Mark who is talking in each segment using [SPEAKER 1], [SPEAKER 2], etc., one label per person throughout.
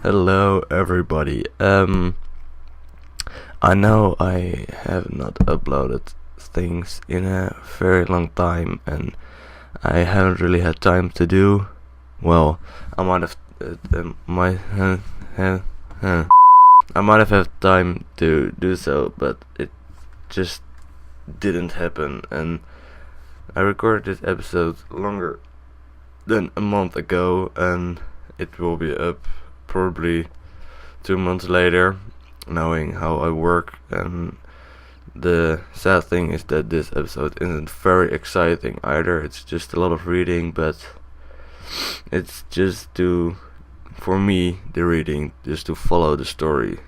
[SPEAKER 1] Hello everybody. I know I have not uploaded things in a very long time, and I haven't really had time to do. Well, I might have I might have had time to do so, but it just didn't happen. And I recorded this episode longer than a month ago, and it will be up probably 2 months later, knowing how I work. And the sad thing is that this episode isn't very exciting either. It's just a lot of reading, but it's just for me, the reading, just to follow the story,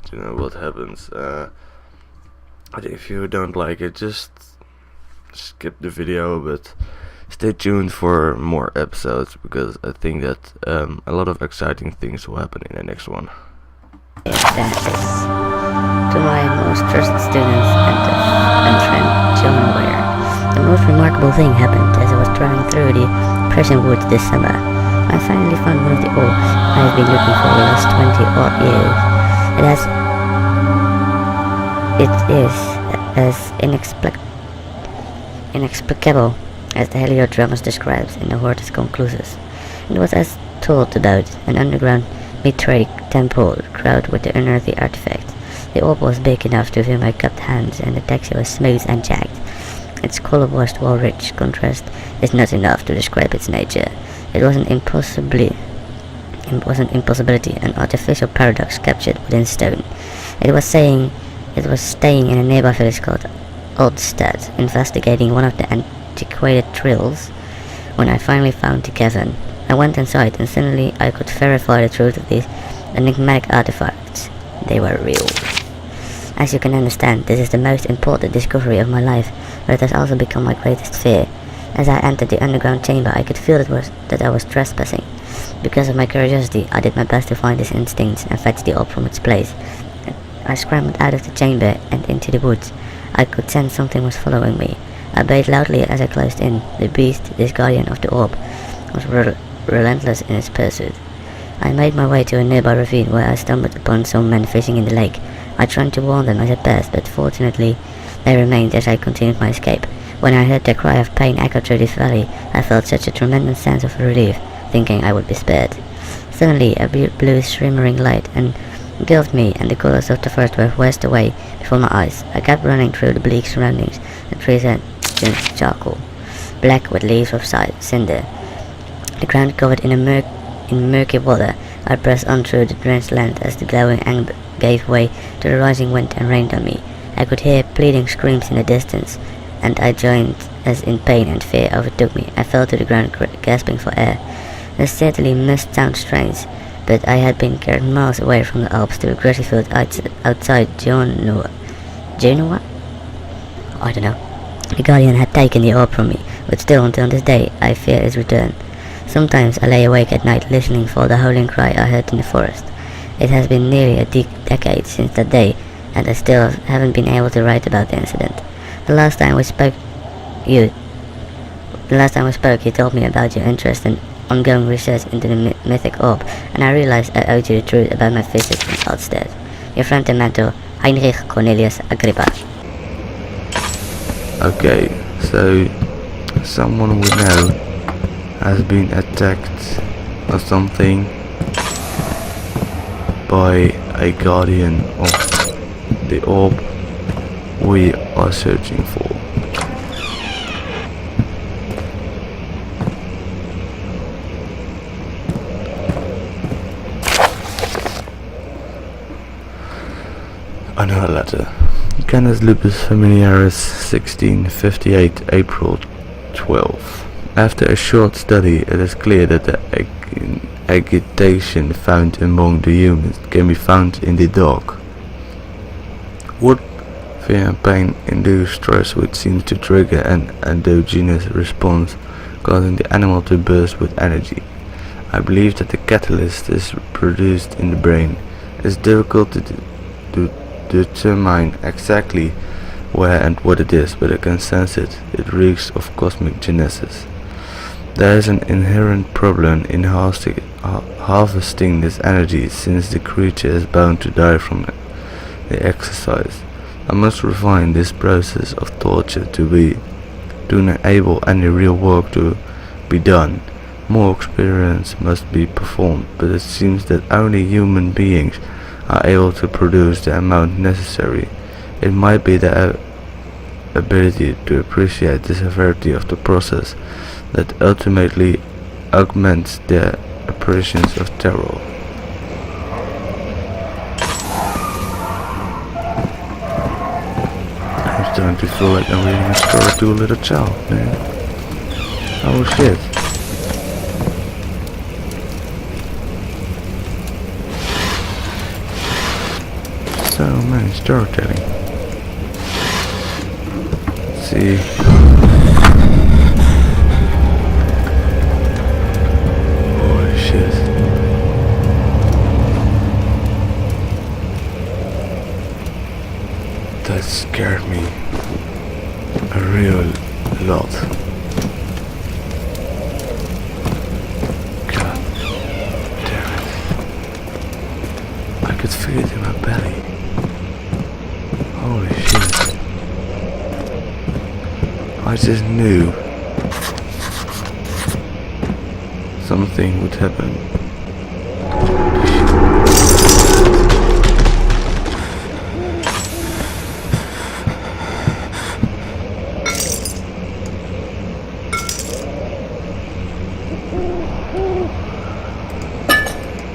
[SPEAKER 1] to know what happens. But if you don't like it, just skip the video, but stay tuned for more episodes, because I think that a lot of exciting things will happen in the next one.
[SPEAKER 2] Thanks to my most trusted students and friend John Ware. The most remarkable thing happened as I was driving through the Persian woods this summer. I finally found one of the orbs I have been looking for the last 20 odd years. It is as inexplicable as the Heliodromos describes in the Hortus Conclusus. It was as told about an underground Mithraic temple crowded with the unearthly artifact. The orb was big enough to fill my cupped hands, and the texture was smooth and jagged. Its color-washed wall-rich contrast is not enough to describe its nature. It was an impossibility, an artificial paradox captured within stone. It was staying in a nearby village called Oldstad, investigating one of the antiquated trails. When I finally found the cavern, I went inside, and suddenly I could verify the truth of these enigmatic artifacts. They were real. As you can understand, this is the most important discovery of my life, but it has also become my greatest fear. As I entered the underground chamber, I could feel that I was trespassing. Because of my curiosity, I did my best to find his instincts and fetch the orb from its place. I scrambled out of the chamber and into the woods. I could sense something was following me. I bayed loudly as I closed in. The beast, this guardian of the orb, was relentless in its pursuit. I made my way to a nearby ravine where I stumbled upon some men fishing in the lake. I tried to warn them as I passed, but fortunately they remained as I continued my escape. When I heard their cry of pain echo through this valley, I felt such a tremendous sense of relief, thinking I would be spared. Suddenly a blue shimmering light engulfed me, and the colors of the forest were whisked away before my eyes. I kept running through the bleak surroundings. The trees had turned charcoal, black with leaves of cinder. The ground covered in murky water. I pressed on through the drenched land as the glowing amber gave way to the rising wind and rained on me. I could hear pleading screams in the distance, and I joined as in pain and fear overtook me. I fell to the ground, gasping for air. This certainly must sound strange, but I had been carried miles away from the Alps to a grassy field outside Genoa? I don't know. The guardian had taken the orb from me, but still until this day I fear his return. Sometimes I lay awake at night listening for the howling cry I heard in the forest. It has been nearly a decade since that day, and I still haven't been able to write about the incident. The last time we spoke, you told me about your interest in ongoing research into the mythic orb, and I realized I owed you the truth about my visit in Oldstad. Your friend and mentor, Heinrich Cornelius Agrippa.
[SPEAKER 1] Okay, so someone we know has been attacked or something by a guardian of the orb we are searching for. Another letter. Canis Lupus Familiaris 1658 April 12. After a short study, it is clear that the agitation found among the humans can be found in the dog. What fear and pain induce stress, which seems to trigger an endogenous response, causing the animal to burst with energy. I believe that the catalyst is produced in the brain. It's difficult to determine exactly where and what it is, but I can sense it. It reeks of cosmic genesis. There is an inherent problem in harvesting this energy, since the creature is bound to die from the exercise. I must refine this process of torture to enable any real work to be done. More experiments must be performed, but it seems that only human beings are able to produce the amount necessary. It might be the ability to appreciate the severity of the process that ultimately augments the apparitions of terror. I'm starting to feel like I'm reading a story to a little child, man. Oh shit. So many storytelling. Let's see. Holy shit. That scared me a real lot. God damn it. I could feel it in my belly. Holy shit. I just knew something would happen.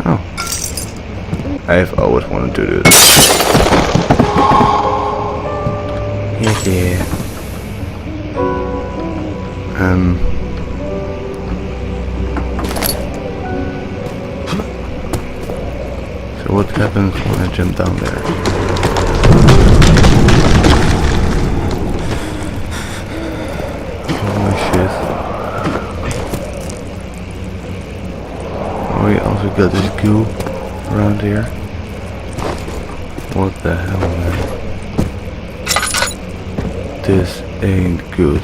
[SPEAKER 1] Oh. I've always wanted to do this. Yeah. So what happens when I jump down there? Holy shit. Oh, we also got this goo around here. What the hell, man? This ain't good.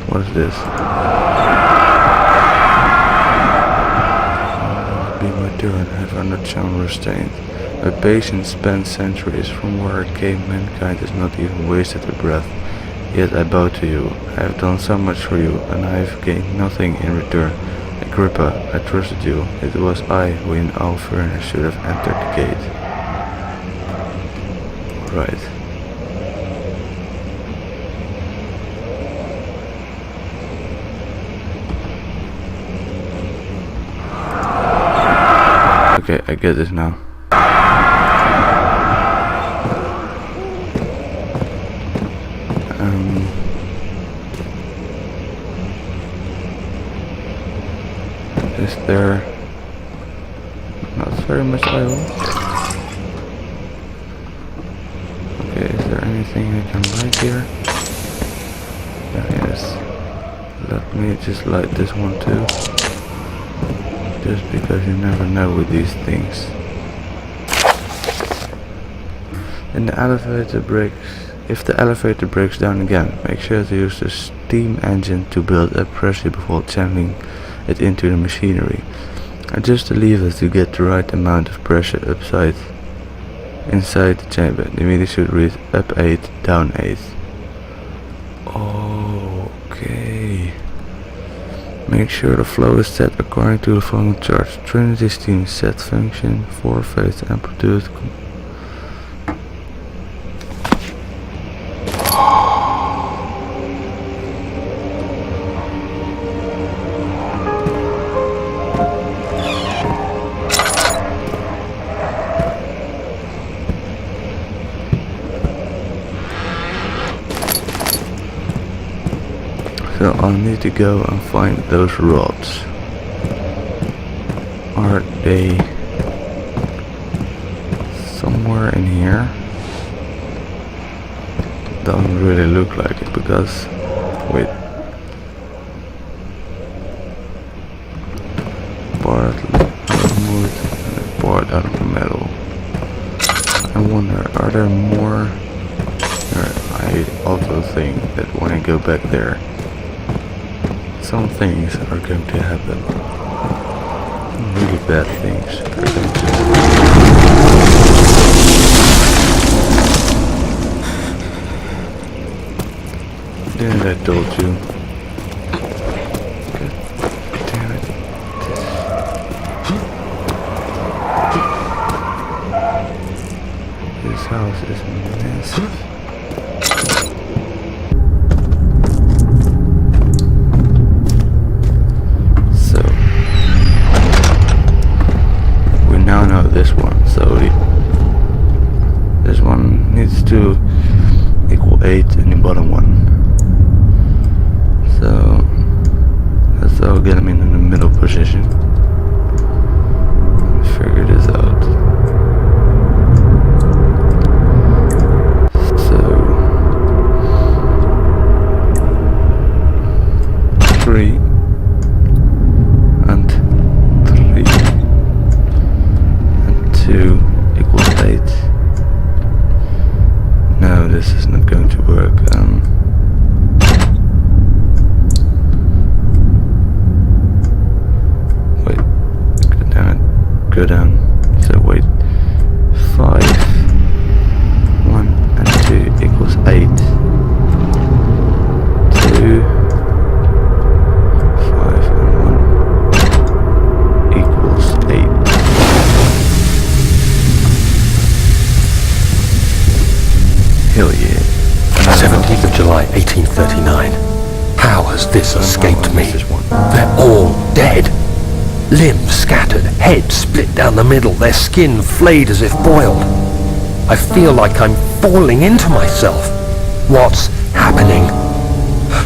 [SPEAKER 1] What is this? Be my turn. Have I not shown restraint? My patience spent centuries. From where I came, mankind has not even wasted a breath. Yet I bow to you. I have done so much for you, and I have gained nothing in return. Agrippa, I trusted you. It was I who in all fairness should have entered the gate. Right. Okay, I get this now. Is there not very much oil? Okay, is there anything I can light here? Yes. Let me just light this one too. Just because you never know with these things. And the elevator breaks. If the elevator breaks down again, make sure to use the steam engine to build up pressure before channeling it into the machinery. Adjust the levers to get the right amount of pressure inside the chamber. The meter should read up 8, down 8. Okay. Make sure the flow is set according to the following charts. Trinity steam set function 4 phase amplitude. So I'll need to go and find those rods. Are they somewhere in here? Doesn't really look like it because, wait. Part out of wood and a part out of metal. I wonder, are there more? I also think that when I go back there, some things are going to happen. really bad things are going to. Didn't I told you? God damn it. This house is massive. So we now know this one, so this one needs to equal 8 in the bottom one. So let's all get him in the middle position. Figure this out. So 3 and 3 and 2 equals 8. No, this is not going to work. Wait, go down. So wait, 5, 1 and 2 equals 8. 2, 5 and 1 equals 8. Hell yeah.
[SPEAKER 3] 17th of July, 1839. How has this escaped me? They're all dead. Limbs scattered, head split down the middle, their skin flayed as if boiled. I feel like I'm falling into myself. What's happening?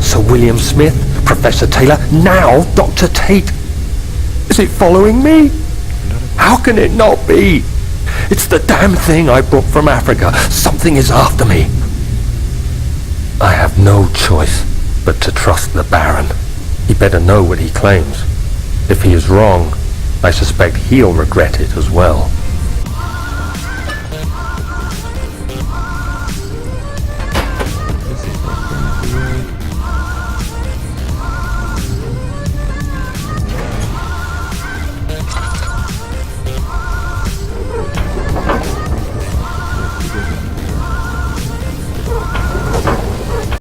[SPEAKER 3] Sir William Smith, Professor Taylor, now Dr. Tate. Is it following me? How can it not be? It's the damn thing I brought from Africa. Something is after me. I have no choice but to trust the Baron. He better know what he claims. If he is wrong, I suspect he'll regret it as well.